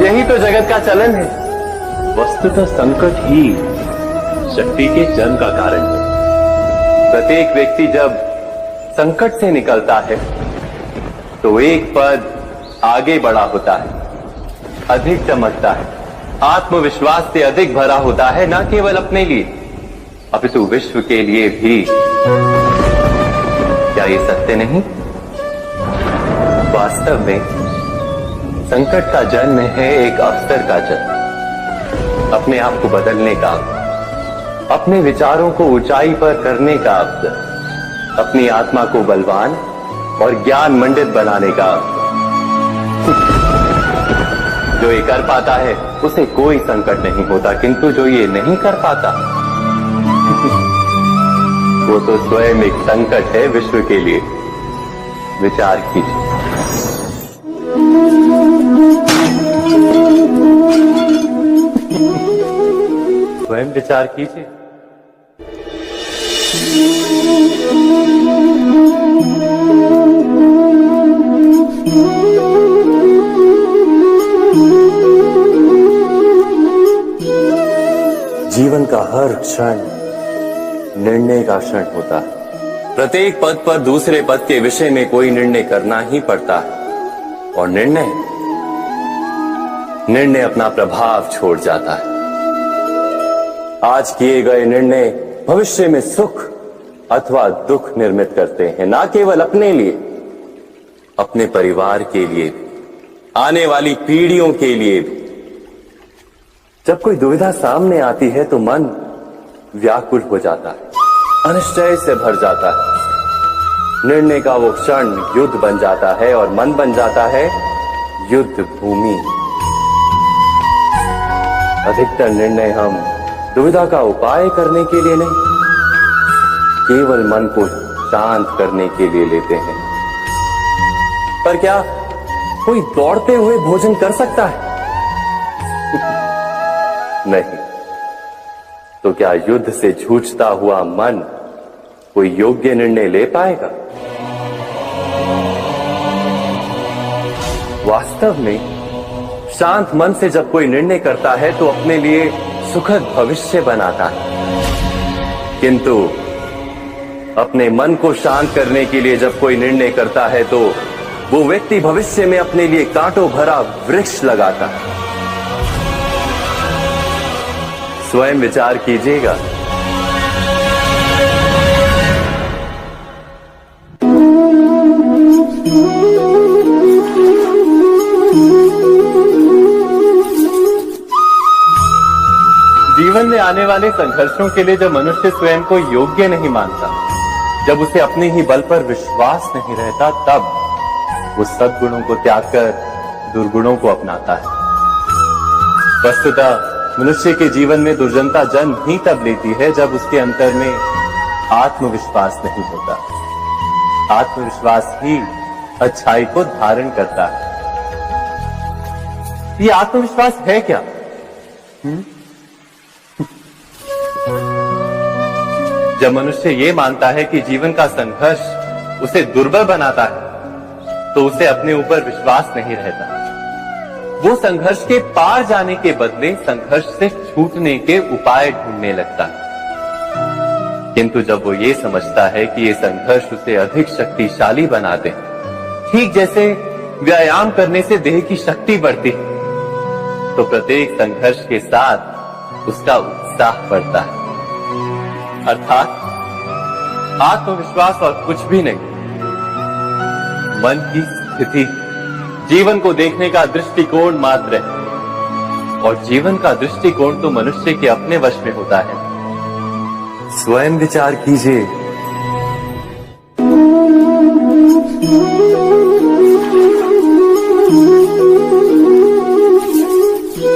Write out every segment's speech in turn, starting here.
यही तो जगत का चलन है। वस्तुतः संकट ही शक्ति के जन्म का कारण है। प्रत्येक व्यक्ति जब संकट से निकलता है तो एक पद आगे बढ़ा होता है, अधिक चमकता है, आत्मविश्वास से अधिक भरा होता है, न केवल अपने लिए अपितु विश्व के लिए भी। क्या ये सत्य नहीं? वास्तव में संकट का जन्म है एक अवसर का जन्म, अपने आप को बदलने का, अपने विचारों को ऊंचाई पर करने का अवसर, अपनी आत्मा को बलवान और ज्ञान मंडित बनाने का अवसर। जो ये कर पाता है उसे कोई संकट नहीं होता, किंतु जो ये नहीं कर पाता वो तो स्वयं एक संकट है विश्व के लिए। विचार कीजिए। स्वयं विचार कीजिए। जीवन का हर क्षण निर्णय का क्षण होता है। प्रत्येक पद पर दूसरे पद के विषय में कोई निर्णय करना ही पड़ता है और निर्णय अपना प्रभाव छोड़ जाता है। आज किए गए निर्णय भविष्य में सुख अथवा दुख निर्मित करते हैं, ना केवल अपने लिए, अपने परिवार के लिए भी, आने वाली पीढ़ियों के लिए भी। जब कोई दुविधा सामने आती है तो मन व्याकुल हो जाता है, अनिश्चय से भर जाता है। निर्णय का वो क्षण युद्ध बन जाता है और मन बन जाता है युद्ध भूमि। अधिकतर निर्णय हम दुविधा का उपाय करने के लिए नहीं, केवल मन को शांत करने के लिए लेते हैं। पर क्या कोई दौड़ते हुए भोजन कर सकता है? नहीं। तो क्या युद्ध से जूझता हुआ मन कोई योग्य निर्णय ले पाएगा? वास्तव में शांत मन से जब कोई निर्णय करता है तो अपने लिए सुखद भविष्य बनाता है, किंतु अपने मन को शांत करने के लिए जब कोई निर्णय करता है तो वो व्यक्ति भविष्य में अपने लिए कांटों भरा वृक्ष लगाता है। स्वयं विचार कीजिएगा। जीवन में आने वाले संघर्षों के लिए जब मनुष्य स्वयं को योग्य नहीं मानता, जब उसे अपने ही बल पर विश्वास नहीं रहता, तब वो सद्गुणों को त्याग कर दुर्गुणों को अपनाता है। वस्तुतः मनुष्य के जीवन में दुर्जनता जन्म ही तब लेती है जब उसके अंतर में आत्मविश्वास नहीं होता। आत्मविश्वास ही अच्छाई को धारण करता है। ये आत्मविश्वास है क्या? जब मनुष्य ये मानता है कि जीवन का संघर्ष उसे दुर्बल बनाता है तो उसे अपने ऊपर विश्वास नहीं रहता। वो संघर्ष के पार जाने के बदले संघर्ष से छूटने के उपाय ढूंढने लगता है। किंतु जब वो ये समझता है कि ये संघर्ष उसे अधिक शक्तिशाली बनाते हैं, ठीक जैसे व्यायाम करने से देह की शक्ति बढ़ती है, तो प्रत्येक संघर्ष के साथ उसका उत्साह बढ़ता है। अर्थात आत्मविश्वास और कुछ भी नहीं, मन की स्थिति जीवन को देखने का दृष्टिकोण मात्र है, और जीवन का दृष्टिकोण तो मनुष्य के अपने वश में होता है। स्वयं विचार कीजिए।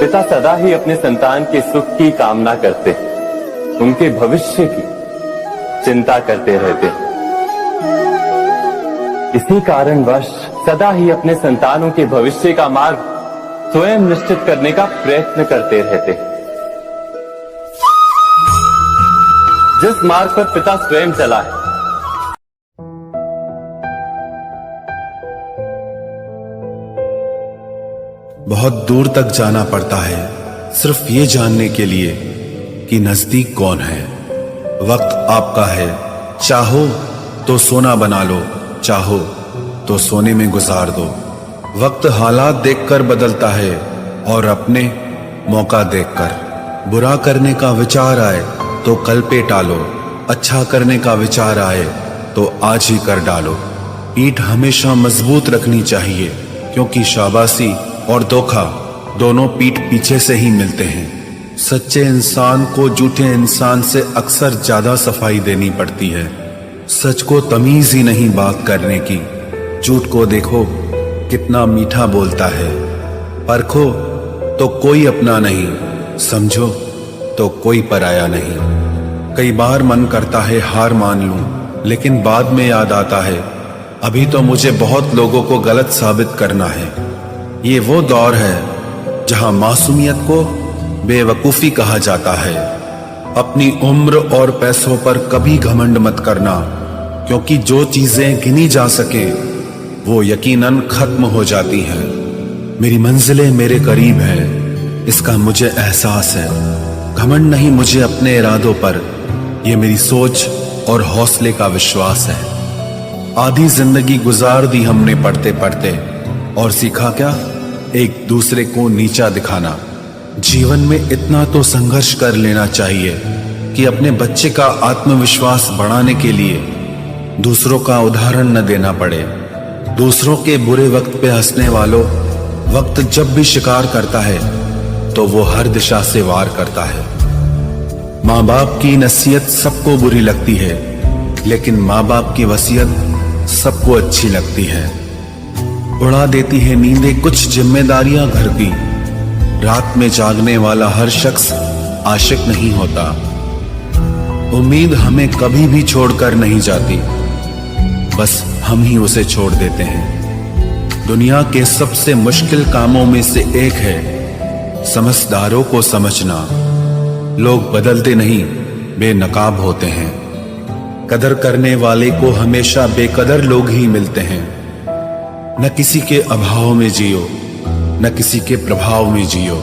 पिता सदा ही अपने संतान के सुख की कामना करते, उनके भविष्य की चिंता करते रहते। इसी कारणवश सदा ही अपने संतानों के भविष्य का मार्ग स्वयं निश्चित करने का प्रयत्न करते रहते। जिस मार्ग पर पिता स्वयं चला है, बहुत दूर तक जाना पड़ता है सिर्फ ये जानने के लिए कि नजदीक कौन है। वक्त आपका है, चाहो तो सोना बना लो, चाहो तो सोने में गुजार दो। वक्त हालात देखकर बदलता है और अपने मौका देखकर। बुरा करने का विचार आए तो कल पे टालो, अच्छा करने का विचार आए तो आज ही कर डालो। पीठ हमेशा मजबूत रखनी चाहिए, क्योंकि शाबाशी और धोखा दोनों पीठ पीछे से ही मिलते हैं। सच्चे इंसान को झूठे इंसान से अक्सर ज्यादा सफाई देनी पड़ती है। सच को तमीज ही नहीं बात करने की। झूठ को देखो कितना मीठा बोलता है। परखो तो कोई अपना नहीं, समझो तो कोई पराया नहीं। कई बार मन करता है हार मान लूं, लेकिन बाद में याद आता है अभी तो मुझे बहुत लोगों को गलत साबित करना है। ये वो दौर है जहां मासूमियत को बेवकूफी कहा जाता है। अपनी उम्र और पैसों पर कभी घमंड मत करना, क्योंकि जो चीजें गिनी जा सके वो यकीनन खत्म हो जाती हैं। मेरी मंजिलें मेरे करीब है, इसका मुझे एहसास है। घमंड नहीं मुझे अपने इरादों पर, ये मेरी सोच और हौसले का विश्वास है। आधी जिंदगी गुजार दी हमने पढ़ते पढ़ते, और सीखा क्या? एक दूसरे को नीचा दिखाना। जीवन में इतना तो संघर्ष कर लेना चाहिए कि अपने बच्चे का आत्मविश्वास बढ़ाने के लिए दूसरों का उदाहरण न देना पड़े। दूसरों के बुरे वक्त पे हंसने वालों, वक्त जब भी शिकार करता है तो वो हर दिशा से वार करता है। माँ बाप की नसीहत सबको बुरी लगती है, लेकिन माँ बाप की वसीयत सबको अच्छी लगती है। उड़ा देती है नींदें कुछ जिम्मेदारियां घर की। रात में जागने वाला हर शख्स आशिक नहीं होता। उम्मीद हमें कभी भी छोड़कर नहीं जाती, बस हम ही उसे छोड़ देते हैं। दुनिया के सबसे मुश्किल कामों में से एक है समझदारों को समझना। लोग बदलते नहीं, बेनकाब होते हैं। कदर करने वाले को हमेशा बेकदर लोग ही मिलते हैं। न किसी के अभाव में जियो, न किसी के प्रभाव में जियो।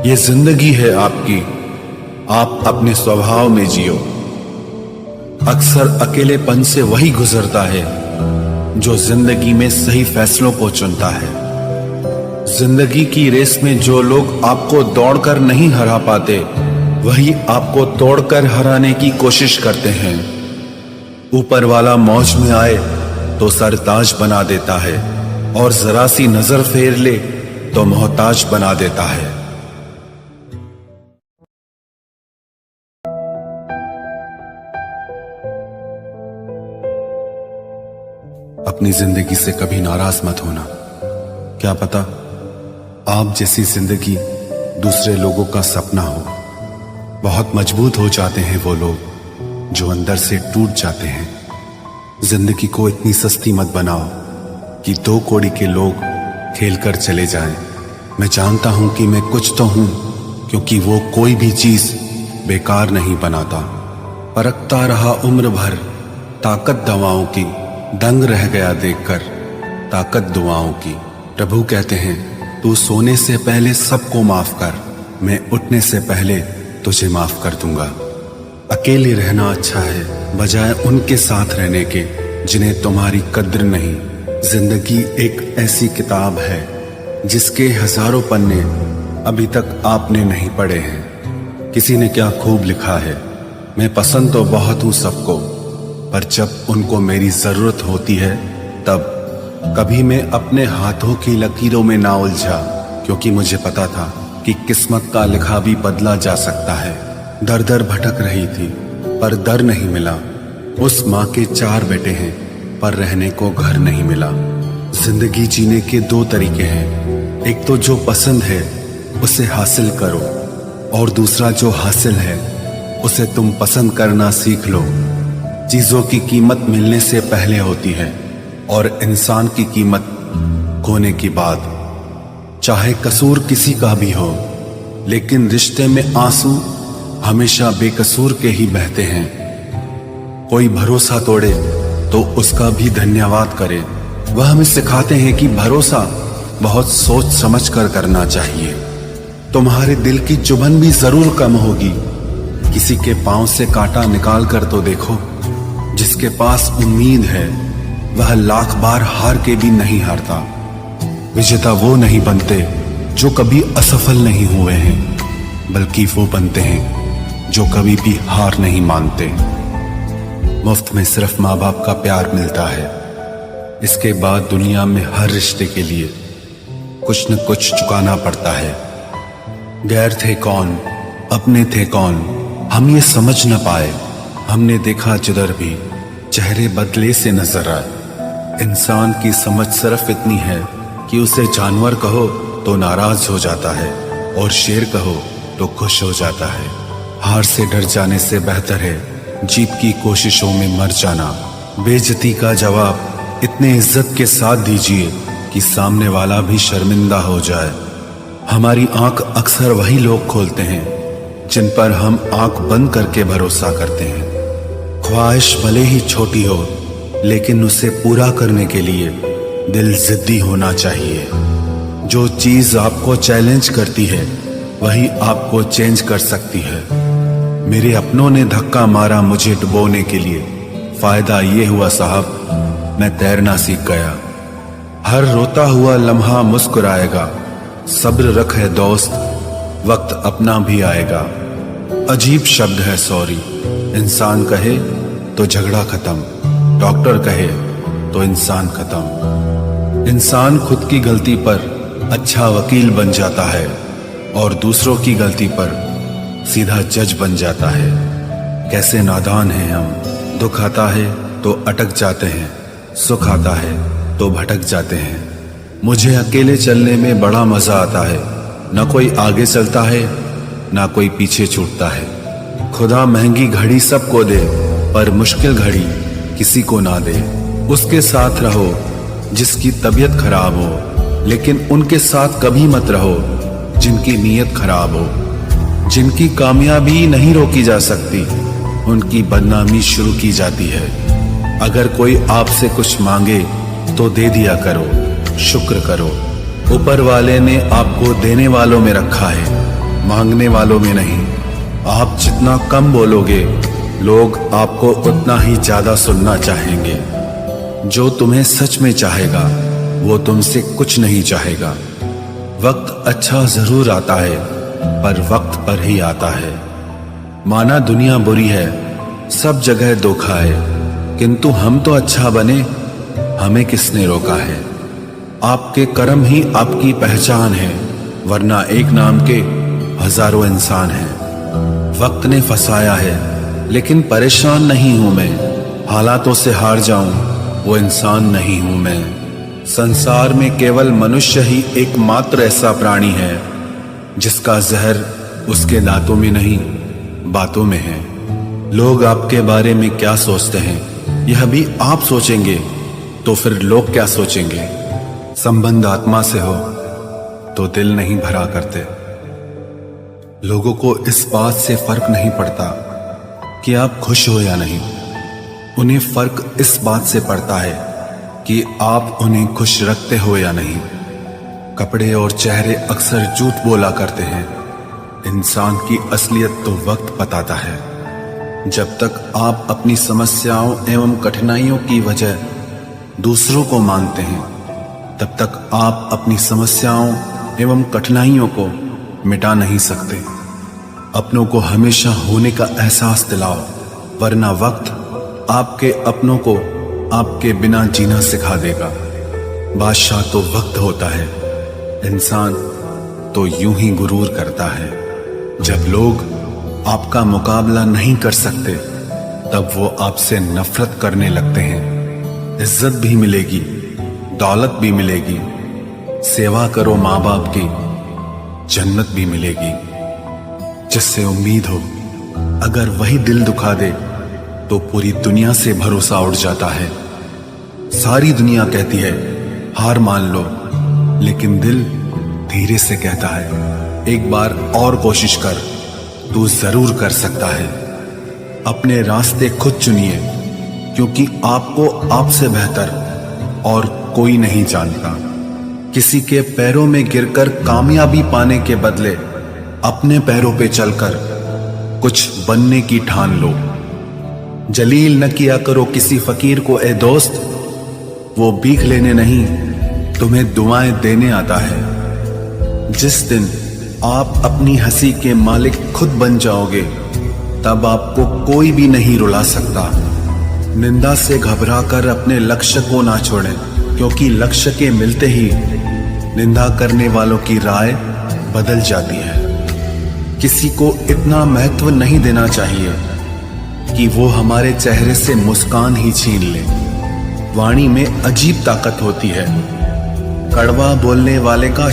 ये जिंदगी है आपकी, आप अपने स्वभाव में जियो। अक्सर अकेलेपन से वही गुजरता है जो जिंदगी में सही फैसलों को चुनता है। जिंदगी की रेस में जो लोग आपको दौड़कर नहीं हरा पाते, वही आपको तोड़कर हराने की कोशिश करते हैं। ऊपर वाला मौज में आए तो सरताज बना देता है, और जरा सी नजर फेर ले तो मोहताज बना देता है। अपनी जिंदगी से कभी नाराज मत होना। क्या पता आप जैसी जिंदगी दूसरे लोगों का सपना हो। बहुत मजबूत हो जाते हैं वो लोग जो अंदर से टूट जाते हैं। जिंदगी को इतनी सस्ती मत बनाओ कि 2 कौड़ी के लोग खेल कर चले जाएं। मैं जानता हूं कि मैं कुछ तो हूं, क्योंकि वो कोई भी चीज बेकार नहीं बनाता। परखता रहा उम्र भर ताकत दवाओं की, दंग रह गया देखकर ताकत दुआओं की। प्रभु कहते हैं तू सोने से पहले सबको माफ कर, मैं उठने से पहले तुझे माफ कर दूंगा। अकेले रहना अच्छा है बजाय उनके साथ रहने के जिन्हें तुम्हारी कद्र नहीं। जिंदगी एक ऐसी किताब है जिसके हजारों पन्ने अभी तक आपने नहीं पढ़े हैं। किसी ने क्या खूब लिखा है, मैं पसंद तो बहुत हूं सबको, पर जब उनको मेरी जरूरत होती है तब कभी मैं अपने हाथों की लकीरों में ना उलझा, क्योंकि मुझे पता था कि किस्मत का लिखा भी बदला जा सकता है। दर दर भटक रही थी पर दर नहीं मिला। उस माँ के 4 बेटे हैं पर रहने को घर नहीं मिला। जिंदगी जीने के 2 तरीके हैं, एक तो जो पसंद है उसे हासिल करो, और दूसरा जो हासिल है उसे तुम पसंद करना सीख लो। चीजों की कीमत मिलने से पहले होती है और इंसान की कीमत खोने के बाद। चाहे कसूर किसी का भी हो, लेकिन रिश्ते में आंसू हमेशा बेकसूर के ही बहते हैं। कोई भरोसा तोड़े तो उसका भी धन्यवाद करे। वह हमें सिखाते हैं कि भरोसा बहुत सोच समझ कर करना चाहिए। तुम्हारे दिल की चुभन भी जरूर कम होगी। किसी के पांव से कांटा निकाल कर तो देखो। जिसके पास उम्मीद है वह लाख बार हार के भी नहीं हारता। विजेता वो नहीं बनते जो कभी असफल नहीं हुए हैं, बल्कि वो बनते हैं जो कभी भी हार नहीं मानते। मुफ्त में सिर्फ माँ बाप का प्यार मिलता है। इसके बाद दुनिया में हर रिश्ते के लिए कुछ न कुछ चुकाना पड़ता है। गैर थे कौन, अपने थे कौन, हम ये समझ न पाए। हमने देखा जिधर भी चेहरे बदले से नजर आए। इंसान की समझ सिर्फ इतनी है कि उसे जानवर कहो तो नाराज हो जाता है और शेर कहो तो खुश हो जाता है। हार से डर जाने से बेहतर है जीत की कोशिशों में मर जाना। बेइज्जती का जवाब इतने इज्जत के साथ दीजिए कि सामने वाला भी शर्मिंदा हो जाए। हमारी आंख अक्सर वही लोग खोलते हैं जिन पर हम आंख बंद करके भरोसा करते हैं। ख्वाहिश भले ही छोटी हो, लेकिन उसे पूरा करने के लिए दिल जिद्दी होना चाहिए। जो चीज आपको चैलेंज करती है वही आपको चेंज कर सकती है। मेरे अपनों ने धक्का मारा मुझे डुबोने के लिए। फायदा ये हुआ साहब, मैं तैरना सीख गया। हर रोता हुआ लम्हा मुस्कुराएगा। सब्र रख है दोस्त, वक्त अपना भी आएगा। अजीब शब्द है सॉरी। इंसान कहे तो झगड़ा खत्म, डॉक्टर कहे तो इंसान खत्म। इंसान खुद की गलती पर अच्छा वकील बन जाता है और दूसरों की गलती पर सीधा जज बन जाता है। कैसे नादान हैं हम। दुख आता है तो अटक जाते हैं, सुख आता है तो भटक जाते हैं। मुझे अकेले चलने में बड़ा मजा आता है। न कोई आगे चलता है न कोई पीछे छूटता है। खुदा महंगी घड़ी सबको दे, पर मुश्किल घड़ी किसी को ना दे। उसके साथ रहो जिसकी तबीयत खराब हो, लेकिन उनके साथ कभी मत रहो जिनकी नीयत खराब हो। जिनकी कामयाबी नहीं रोकी जा सकती, उनकी बदनामी शुरू की जाती है। अगर कोई आपसे कुछ मांगे तो दे दिया करो, शुक्र करो। ऊपर वाले ने आपको देने वालों में रखा है, मांगने वालों में नहीं। आप जितना कम बोलोगे, लोग आपको उतना ही ज्यादा सुनना चाहेंगे। जो तुम्हें सच में चाहेगा वो तुमसे कुछ नहीं चाहेगा। वक्त अच्छा जरूर आता है, पर वक्त पर ही आता है। माना दुनिया बुरी है, सब जगह धोखा है, किंतु हम तो अच्छा बने, हमें किसने रोका है। आपके कर्म ही आपकी पहचान है, वरना एक नाम के हजारों इंसान हैं। वक्त ने फंसाया है, लेकिन परेशान नहीं हूं मैं। हालातों से हार जाऊं वो इंसान नहीं हूं मैं। संसार में केवल मनुष्य ही एकमात्र ऐसा प्राणी है जिसका जहर उसके दांतों में नहीं, बातों में है। लोग आपके बारे में क्या सोचते हैं यह भी आप सोचेंगे तो फिर लोग क्या सोचेंगे। संबंध आत्मा से हो तो दिल नहीं भरा करते। लोगों को इस बात से फर्क नहीं पड़ता कि आप खुश हो या नहीं। उन्हें फर्क इस बात से पड़ता है कि आप उन्हें खुश रखते हो या नहीं। कपड़े और चेहरे अक्सर झूठ बोला करते हैं। इंसान की असलियत तो वक्त बताता है। जब तक आप अपनी समस्याओं एवं कठिनाइयों की वजह दूसरों को मानते हैं, तब तक आप अपनी समस्याओं एवं कठिनाइयों को मिटा नहीं सकते। अपनों को हमेशा होने का एहसास दिलाओ, वरना वक्त आपके अपनों को आपके बिना जीना सिखा देगा। बादशाह तो वक्त होता है, इंसान तो यूं ही गुरूर करता है। जब लोग आपका मुकाबला नहीं कर सकते, तब वो आपसे नफरत करने लगते हैं। इज्जत भी मिलेगी, दौलत भी मिलेगी। सेवा करो माँ बाप की, जन्नत भी मिलेगी। जिससे उम्मीद हो, अगर वही दिल दुखा दे तो पूरी दुनिया से भरोसा उड़ जाता है। सारी दुनिया कहती है हार मान लो, लेकिन दिल धीरे से कहता है एक बार और कोशिश कर, तू जरूर कर सकता है। अपने रास्ते खुद चुनिए, क्योंकि आपको आपसे बेहतर और कोई नहीं जानता। किसी के पैरों में गिरकर कामयाबी पाने के बदले अपने पैरों पे चलकर कुछ बनने की ठान लो। जलील न किया करो किसी फकीर को ए दोस्त, वो भीख लेने नहीं तुम्हें दुआएं देने आता है। जिस दिन आप अपनी हंसी के मालिक खुद बन जाओगे तब आपको कोई भी नहीं रुला सकता। निंदा से घबराकर अपने लक्ष्य को ना छोड़ें, क्योंकि लक्ष्य के मिलते ही निंदा करने वालों की राय बदल जाती है। किसी को इतना महत्व नहीं देना चाहिए कि वो हमारे चेहरे से मुस्कान ही छीन ले। वाणी में अजीब ताकत होती है। कड़वा बोलने वाले का